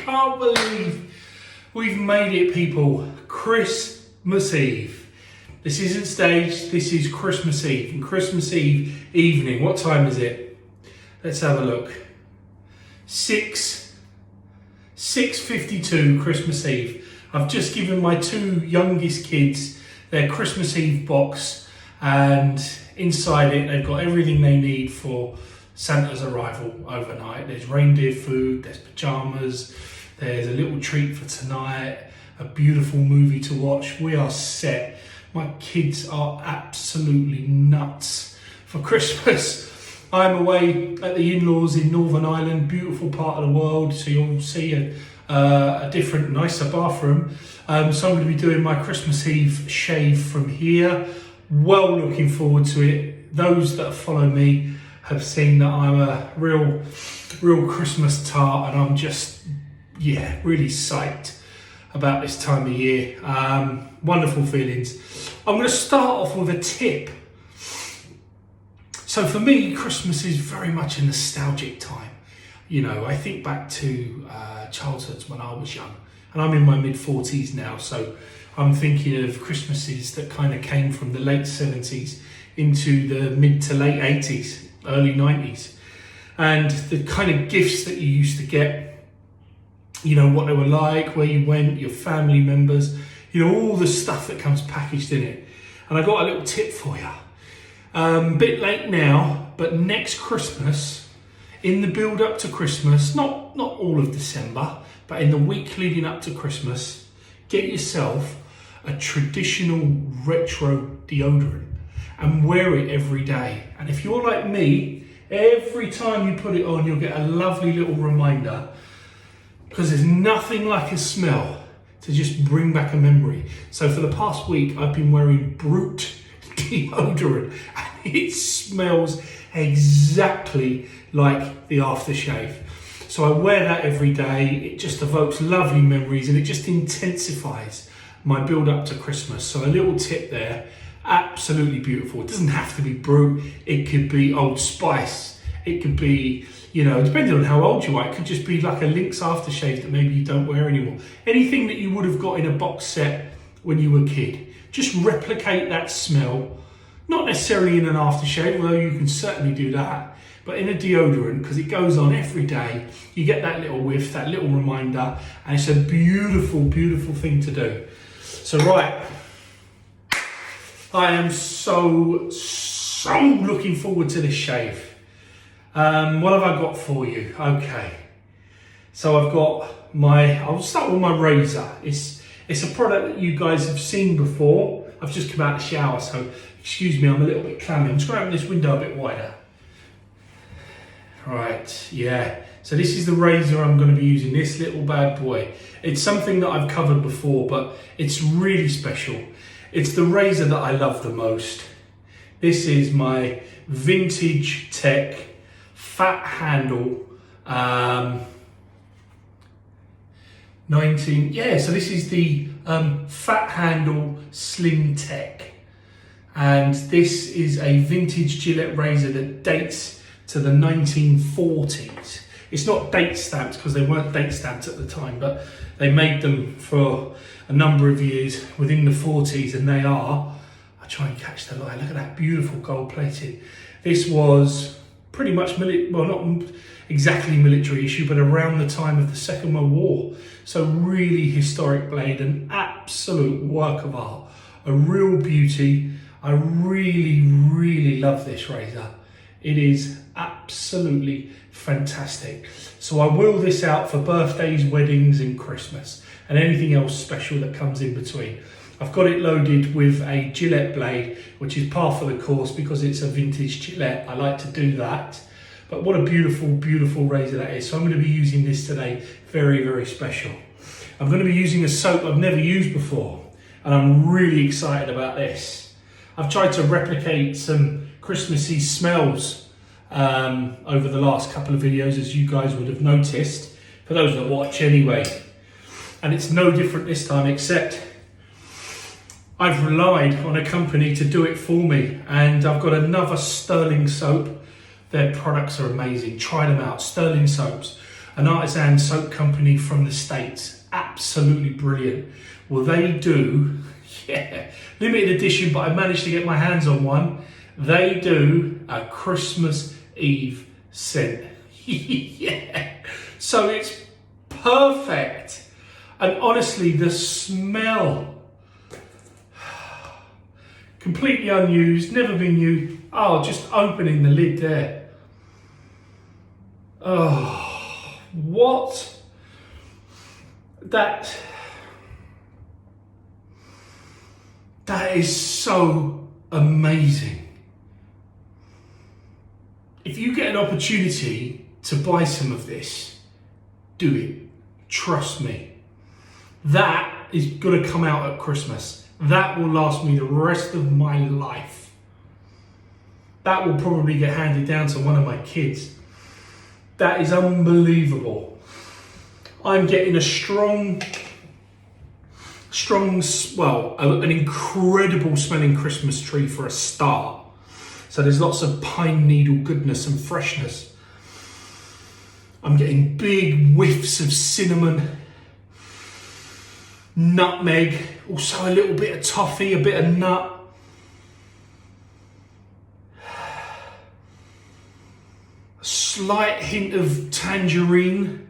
can't believe we've made it, people. Christmas Eve. This isn't staged, this is Christmas Eve. And Christmas Eve evening, what time is it? Let's have a look. 6:52 Christmas Eve. I've just given my two youngest kids their Christmas Eve box, and inside it they've got everything they need for Santa's arrival overnight. There's reindeer food, there's pyjamas, there's a little treat for tonight, a beautiful movie to watch. We are set. My kids are absolutely nuts for Christmas. I'm away at the in-laws in Northern Ireland, beautiful part of the world, so you'll see a different, nicer bathroom. So I'm going to be doing my Christmas Eve shave from here. Well looking forward to it. Those that follow me have seen that I'm a real Christmas tart, and I'm just, yeah, really psyched about this time of year. Wonderful feelings. I'm going to start off with a tip. So for me, Christmas is very much a nostalgic time. You know, I think back to childhood when I was young, and I'm in my mid-40s now, so I'm thinking of Christmases that kind of came from the late 70s into the mid to late 80s, early 90s. And the kind of gifts that you used to get, you know, what they were like, where you went, your family members, you know, all the stuff that comes packaged in it. And I got a little tip for you. Bit late now, but next Christmas, in the build up to Christmas, not all of December, but in the week leading up to Christmas, get yourself a traditional retro deodorant and wear it every day. And if you're like me, every time you put it on, you'll get a lovely little reminder, because there's nothing like a smell to just bring back a memory. So for the past week, I've been wearing Brute deodorant, and it smells exactly like the aftershave. So I wear that every day. It just evokes lovely memories, and it just intensifies my build up to Christmas. So a little tip there, absolutely beautiful. It doesn't have to be Brute, it could be Old Spice, it could be, you know, depending on how old you are, it could just be like a Lynx aftershave that maybe you don't wear anymore. Anything that you would have got in a box set when you were a kid. Just replicate that smell, not necessarily in an aftershave, although you can certainly do that, but in a deodorant, because it goes on every day. You get that little whiff, that little reminder, and it's a beautiful, beautiful thing to do. So right, I am so looking forward to this shave. What have I got for you? Okay, so I've got I'll start with my razor. It's a product that you guys have seen before. I've just come out of the shower, so excuse me, I'm a little bit clammy. I'm just going to open this window a bit wider. Right, yeah. So this is the razor I'm going to be using, this little bad boy. It's something that I've covered before, but it's really special. It's the razor that I love the most. This is my Vintage Tech Fat Handle so this is the Fat Handle Slim Tech, and this is a vintage Gillette razor that dates to the 1940s. It's not date stamped because they weren't date stamped at the time, but they made them for a number of years within the 40s, and they are, I'll try and catch the light, look at that beautiful gold plating. This was pretty much not exactly military issue, but around the time of the Second World War. So really historic blade, an absolute work of art, a real beauty. I really love this razor. It is absolutely fantastic. So I wheel this out for birthdays, weddings and Christmas, and anything else special that comes in between. I've got it loaded with a Gillette blade, which is par for the course because it's a vintage Gillette. I like to do that. But what a beautiful, beautiful razor that is. So I'm going to be using this today. Very special. I'm going to be using a soap I've never used before, and I'm really excited about this. I've tried to replicate some Christmassy smells over the last couple of videos, as you guys would have noticed, for those that watch anyway. And it's no different this time, except I've relied on a company to do it for me, and I've got another Stirling Soap. Their products are amazing. Try them out. Stirling Soaps. an artisan soap company from the States. Absolutely brilliant. Well, they do, yeah, limited edition, but I managed to get my hands on one. They do a Christmas Eve scent. Yeah. So it's perfect. And honestly, the smell, completely unused, never been used. Oh, just opening the lid there. Oh, what? That is so amazing. If you get an opportunity to buy some of this, do it. Trust me. That is going to come out at Christmas. That will last me the rest of my life. That will probably get handed down to one of my kids. That is unbelievable. I'm getting an incredible smelling Christmas tree for a start. So there's lots of pine needle goodness and freshness. I'm getting big whiffs of cinnamon, nutmeg, also a little bit of toffee, a bit of nut. A slight hint of tangerine.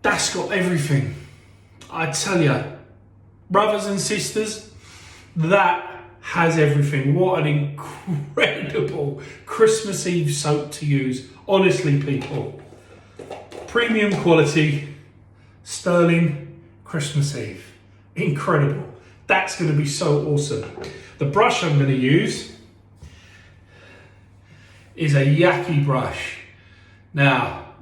That's got everything. I tell you, brothers and sisters, that has everything. What an incredible Christmas Eve soap to use. Honestly, people, premium quality, Stirling Christmas Eve. Incredible. That's going to be so awesome. The brush I'm going to use is a Yaki brush. Now,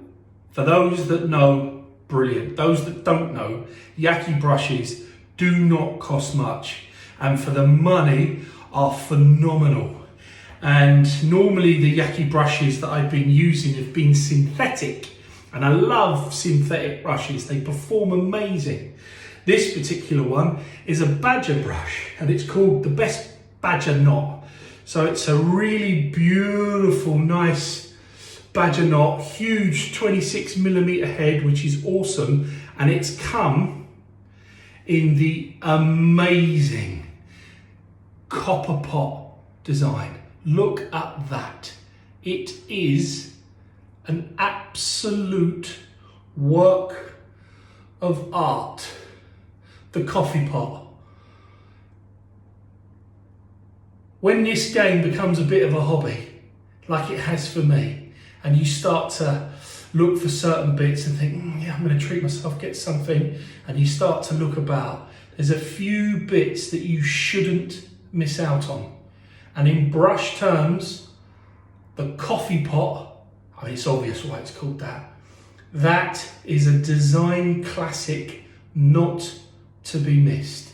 for those that know, brilliant. Those that don't know, Yaki brushes do not cost much, and for the money are phenomenal. And normally the Yaki brushes that I've been using have been synthetic, and I love synthetic brushes. They perform amazing. This particular one is a badger brush, and it's called the Best Badger Knot. So it's a really beautiful, nice badger knot, huge 26mm head, which is awesome. And it's come in the amazing copper pot design. Look at that. It is an absolute work of art. The coffee pot. When this game becomes a bit of a hobby, like it has for me, and you start to look for certain bits and think, yeah, I'm going to treat myself, get something, and you start to look about, there's a few bits that you shouldn't miss out on. And in brush terms, the coffee pot, I mean, it's obvious why it's called that. That is a design classic not to be missed.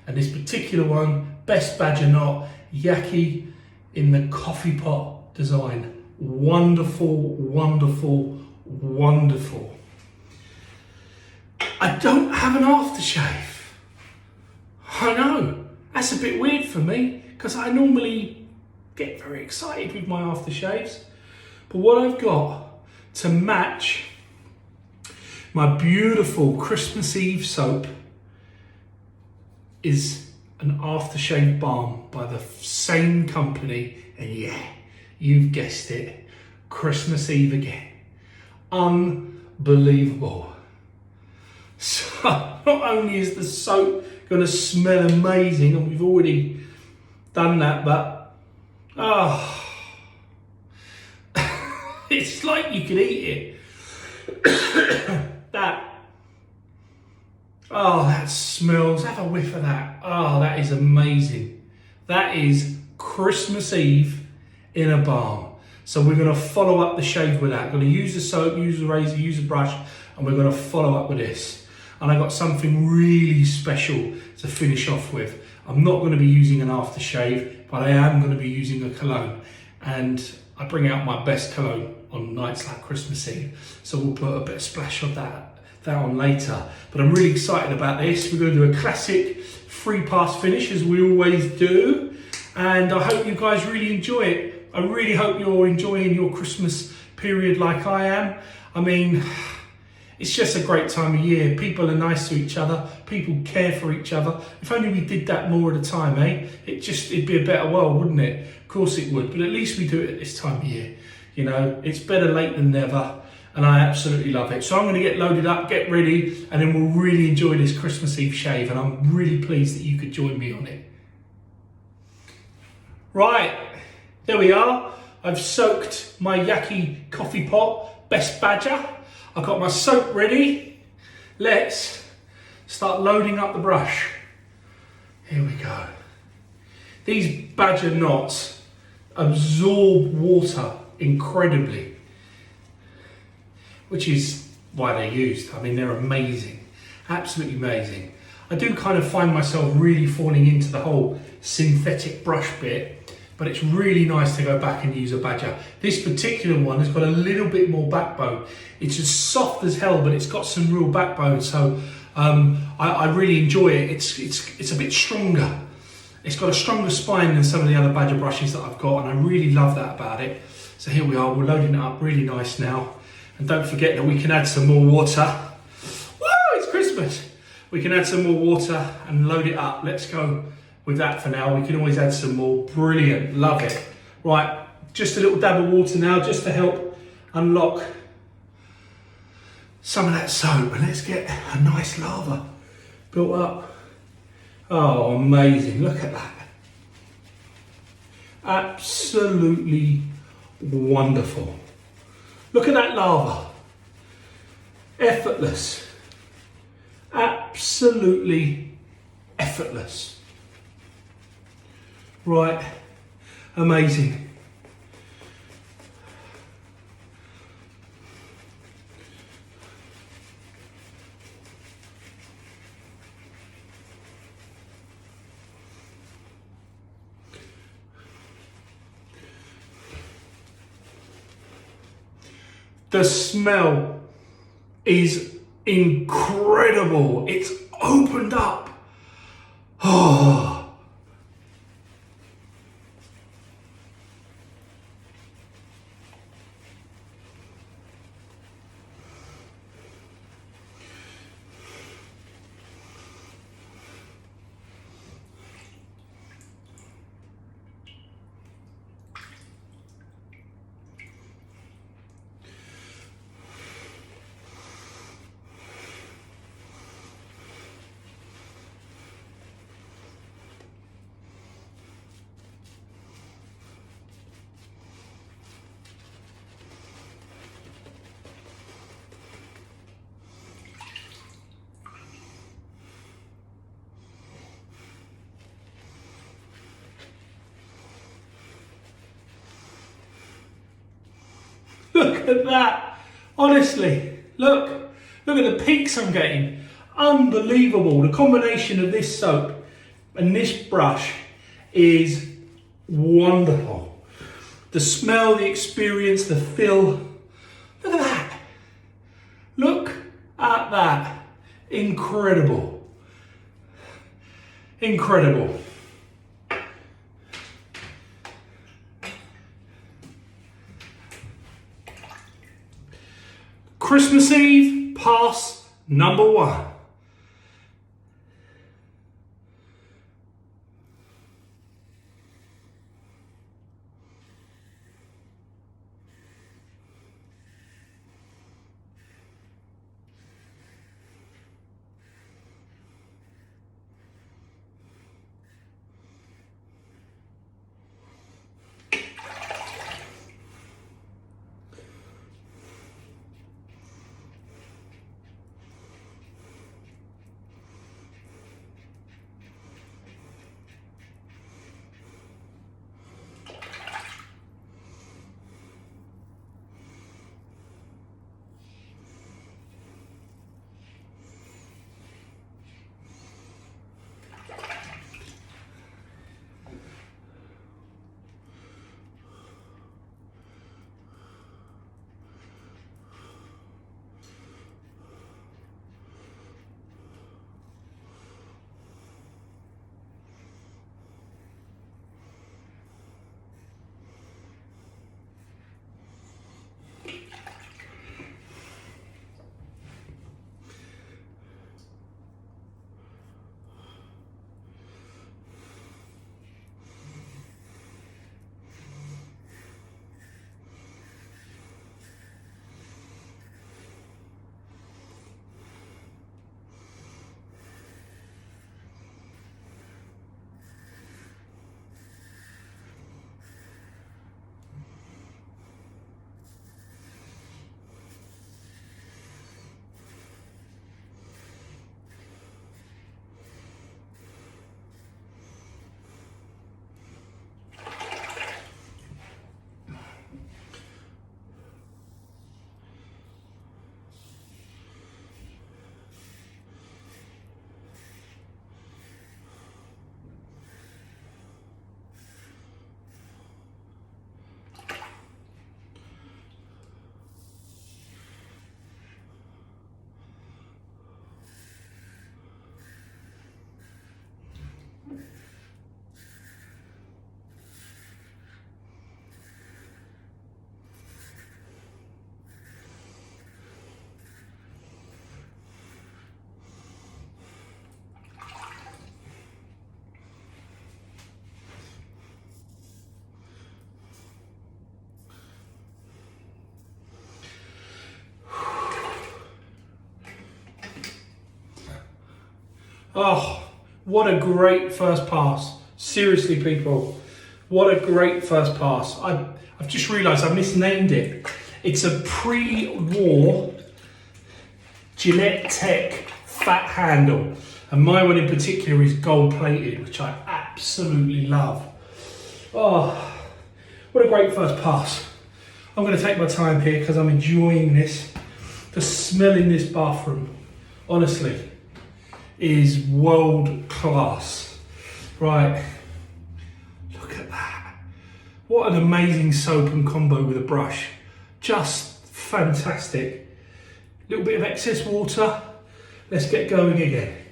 And this particular one, Best Badger Knot, Yaki in the coffee pot design. Wonderful, wonderful, wonderful. I don't have an aftershave. I know, that's a bit weird for me because I normally get very excited with my aftershaves. But what I've got to match my beautiful Christmas Eve soap is an aftershave balm by the same company, and yeah, you've guessed it, Christmas Eve again. Unbelievable. So not only is the soap going to smell amazing, and we've already done that, but it's like you could eat it. That smells, have a whiff of that. Oh, that is amazing. That is Christmas Eve in a balm. So we're going to follow up the shave with that. I'm going to use the soap, use the razor, use the brush, and we're going to follow up with this. And I got something really special to finish off with. I'm not going to be using an aftershave, but I am going to be using a cologne. And I bring out my best cologne on nights like Christmas Eve. So we'll put a bit of splash of that on later. But I'm really excited about this. We're going to do a classic free pass finish as we always do. And I hope you guys really enjoy it. I really hope you're enjoying your Christmas period. period like I am, I mean, it's just a great time of year. People are nice to each other. People care for each other. If only we did that more at a time, eh? It'd be a better world, wouldn't it? Of course it would, but at least we do it at this time of year. You know, it's better late than never, and I absolutely love it. So I'm going to get loaded up, get ready, and then we'll really enjoy this Christmas Eve shave, and I'm really pleased that you could join me on it. Right, there we are. I've soaked my Yaki coffee pot, Best Badger. I've got my soap ready. Let's start loading up the brush. Here we go. These badger knots absorb water incredibly, which is why they're used. I mean, they're amazing, absolutely amazing. I do kind of find myself really falling into the whole synthetic brush bit, but it's really nice to go back and use a badger. This particular one has got a little bit more backbone. It's as soft as hell, but it's got some real backbone, so I really enjoy it. It's a bit stronger. It's got a stronger spine than some of the other badger brushes that I've got, and I really love that about it. So here we are, we're loading it up really nice now. And don't forget that we can add some more water. Woo, it's Christmas! We can add some more water and load it up. Let's go with that for now. We can always add some more. Brilliant, love it. Right, just a little dab of water now, just to help unlock some of that soap. And let's get a nice lava built up. Oh, amazing, look at that. Absolutely wonderful. Look at that lava. Effortless. Absolutely effortless. Right, amazing. The smell is incredible. It's opened up. Oh. Look at that. Honestly, look at the peaks I'm getting. Unbelievable. The combination of this soap and this brush is wonderful. The smell, the experience, the feel. Look at that. Look at that. Incredible. Incredible. Christmas Eve, pass number 1. Oh, what a great first pass. Seriously, people, what a great first pass. I've just realised I misnamed it. It's a pre-war Gillette Tech fat handle. And my one in particular is gold plated, which I absolutely love. Oh, what a great first pass. I'm going to take my time here because I'm enjoying this. The smell in this bathroom, honestly, is world class. Right, look at that. What an amazing soap and combo with a brush. Just fantastic. Little bit of excess water. Let's get going again.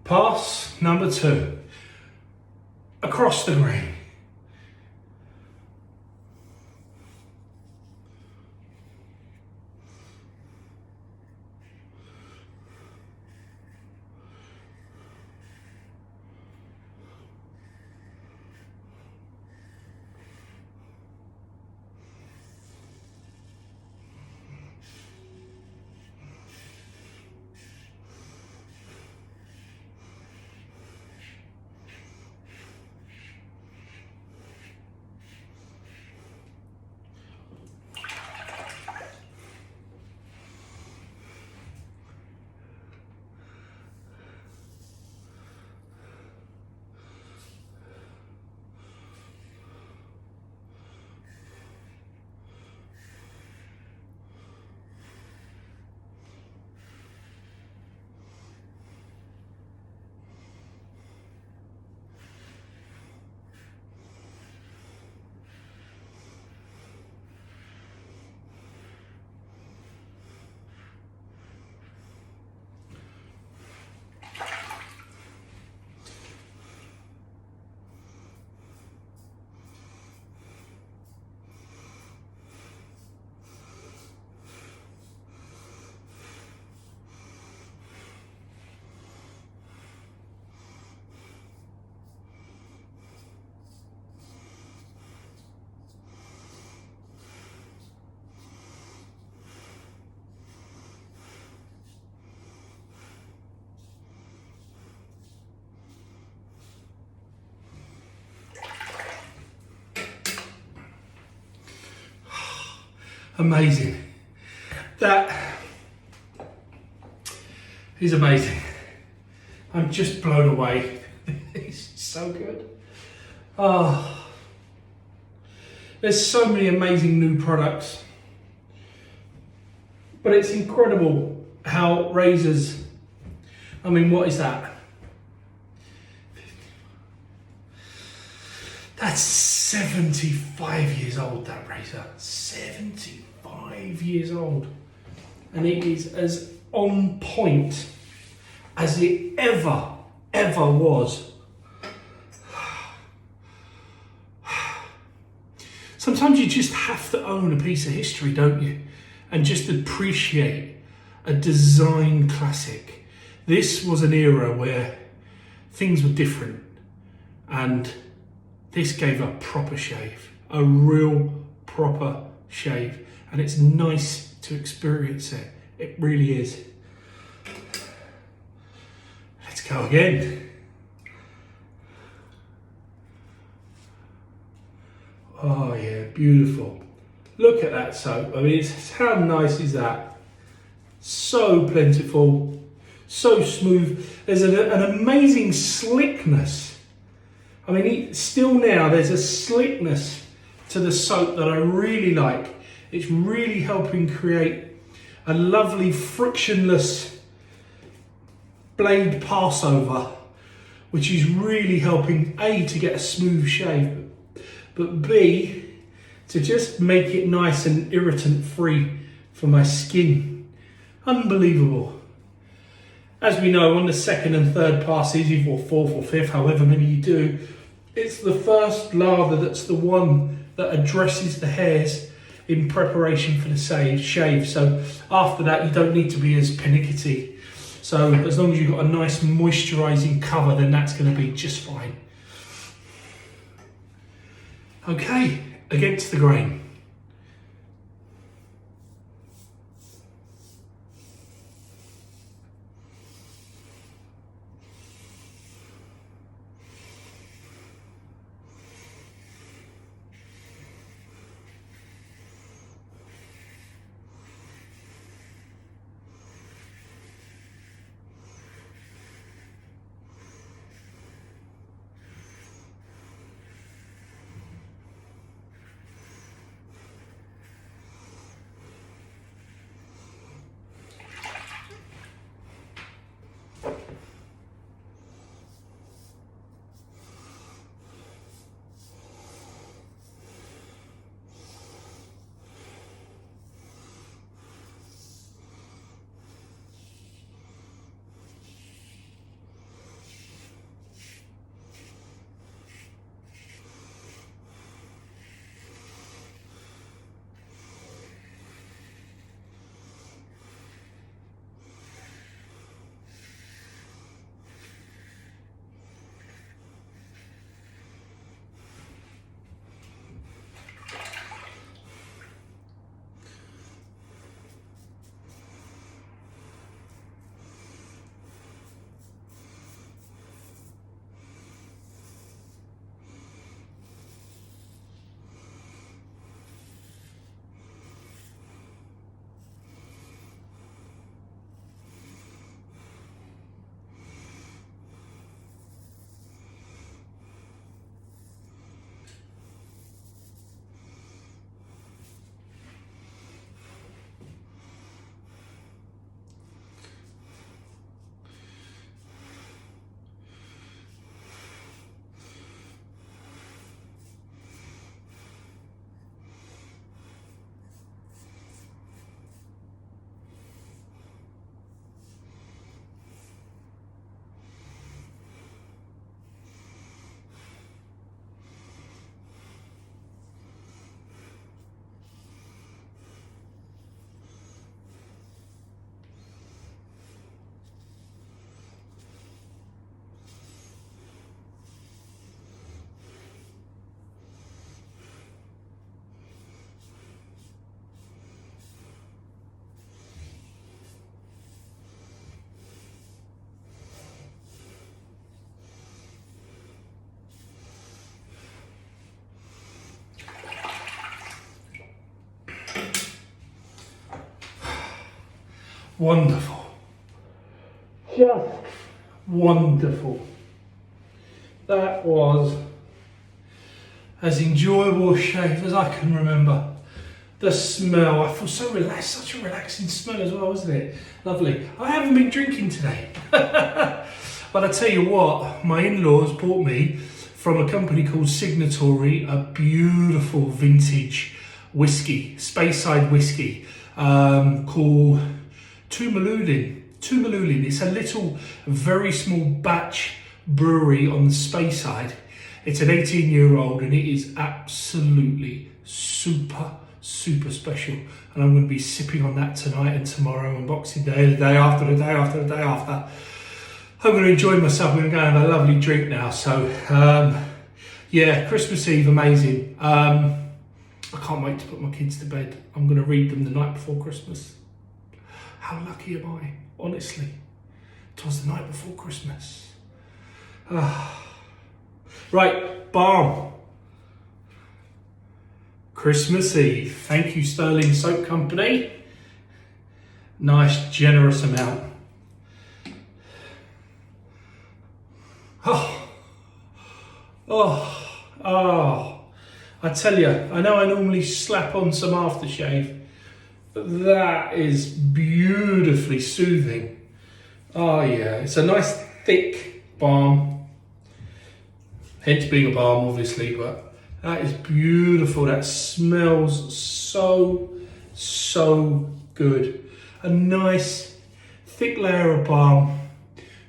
Pass number 2, across the green. Amazing. That is amazing. I'm just blown away. It's so good. Oh, there's so many amazing new products, but it's incredible how razors, I mean, what is that? That's 75 years old, that razor. 75 years old. And it is as on point as it ever was. Sometimes you just have to own a piece of history, don't you? And just appreciate a design classic. This was an era where things were different, and this gave a proper shave, a real proper shave, and it's nice to experience it. It really is. Let's go again. Oh yeah, beautiful. Look at that soap. I mean, how nice is that? So plentiful, so smooth. There's an amazing slickness. I mean, still now there's a slickness to the soap that I really like. It's really helping create a lovely frictionless blade passover, which is really helping A, to get a smooth shave, but B, to just make it nice and irritant free for my skin. Unbelievable. As we know, on the second and third passes, or fourth or fifth, however many you do, it's the first lather that's the one that addresses the hairs in preparation for the shave. So after that, you don't need to be as pernickety. So as long as you've got a nice moisturising cover, then that's going to be just fine. Okay, against the grain. Wonderful. Just wonderful. That was as enjoyable a shave as I can remember. The smell, I feel so relaxed, such a relaxing smell as well, isn't it? Lovely. I haven't been drinking today. But I tell you what, my in-laws bought me from a company called Signatory a beautiful vintage whiskey, Speyside whiskey, called Tumalulin. It's a little, very small batch brewery on the Speyside. It's an 18-year-old and it is absolutely super special. And I'm going to be sipping on that tonight and tomorrow and Boxing Day, the day after, the day after, the day after. I'm going to enjoy myself. I'm going to go and have a lovely drink now. So, yeah, Christmas Eve, amazing. I can't wait to put my kids to bed. I'm going to read them the night before Christmas. How lucky am I, honestly? It was the night before Christmas. Right, balm. Christmas Eve. Thank you, Stirling Soap Company. Nice, generous amount. I tell you, I know I normally slap on some aftershave, but that is beautifully soothing. Oh yeah, it's a nice thick balm. Hence being a balm, obviously, but That is beautiful. That smells so good. A nice thick layer of balm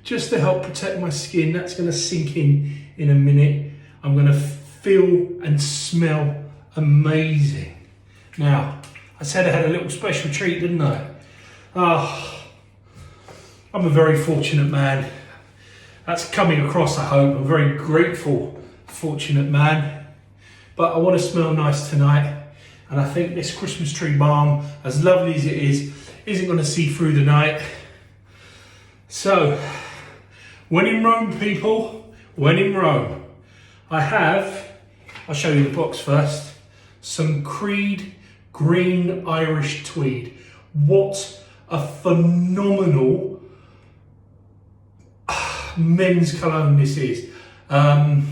just to help protect my skin. That's going to sink in a minute. I'm going to feel and smell amazing. Now, I said I had a little special treat, didn't I? I'm a very fortunate man. That's coming across, I hope. I'm a very grateful, fortunate man. But I want to smell nice tonight. And I think this Christmas tree balm, as lovely as it is, isn't going to see through the night. So, when in Rome, people, when in Rome, I'll show you the box first, some Creed Green Irish Tweed. What a phenomenal men's cologne this is. I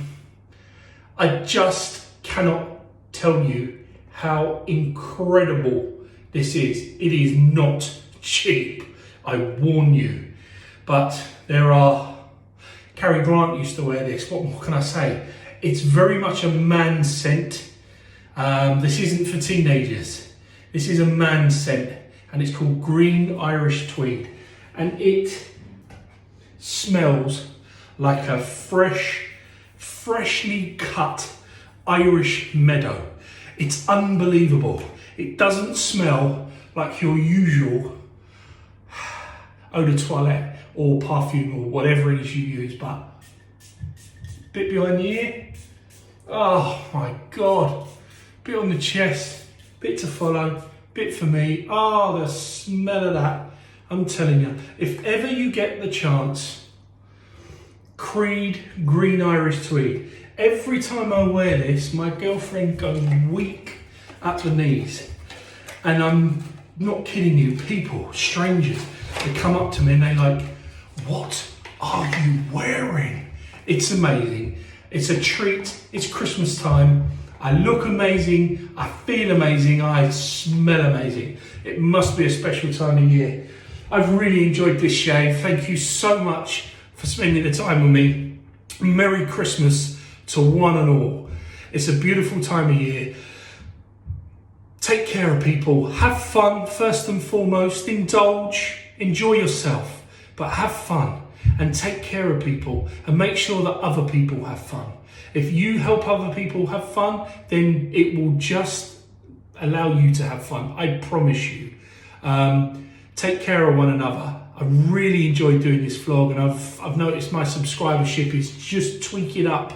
just cannot tell you how incredible this is. It is not cheap, I warn you. But there are, Cary Grant used to wear this, what more can I say? It's very much a man's scent. This isn't for teenagers. This is a man's scent, and it's called Green Irish Tweed. And it smells like a freshly cut Irish meadow. It's unbelievable. It doesn't smell like your usual eau de toilette or perfume or whatever it is you use, but bit behind the ear, oh my God, bit on the chest, bit to follow, bit for me. Oh, the smell of that, I'm telling you, if ever you get the chance, Creed Green Irish Tweed. Every time I wear this, my girlfriend goes weak at the knees. And I'm not kidding you, people, strangers, they come up to me and they're like, what are you wearing? It's amazing. It's a treat. It's Christmas time. I look amazing. I feel amazing. I smell amazing. It must be a special time of year. I've really enjoyed this shave. Thank you so much for spending the time with me. Merry Christmas to one and all. It's a beautiful time of year. Take care of people. Have fun first and foremost. Indulge. Enjoy yourself. But have fun and take care of people and make sure that other people have fun. If you help other people have fun, then it will just allow you to have fun. I promise you. Take care of one another. I really enjoyed doing this vlog, and I've noticed my subscribership is just tweaking up,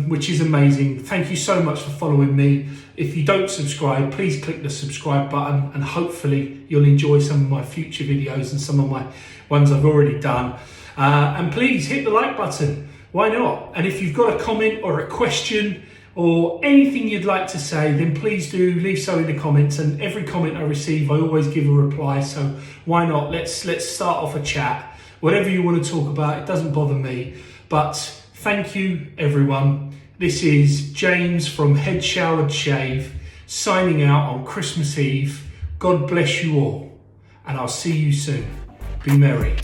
which is amazing. Thank you so much for following me. If you don't subscribe, please click the subscribe button, and hopefully you'll enjoy some of my future videos and some of my ones I've already done. And please hit the like button. Why not? And if you've got a comment or a question or anything you'd like to say, then please do leave so in the comments. And every comment I receive, I always give a reply. So why not? Let's start off a chat. Whatever you want to talk about, it doesn't bother me. But thank you, everyone. This is James from Head Showered Shave, signing out on Christmas Eve. God bless you all, and I'll see you soon. Be merry.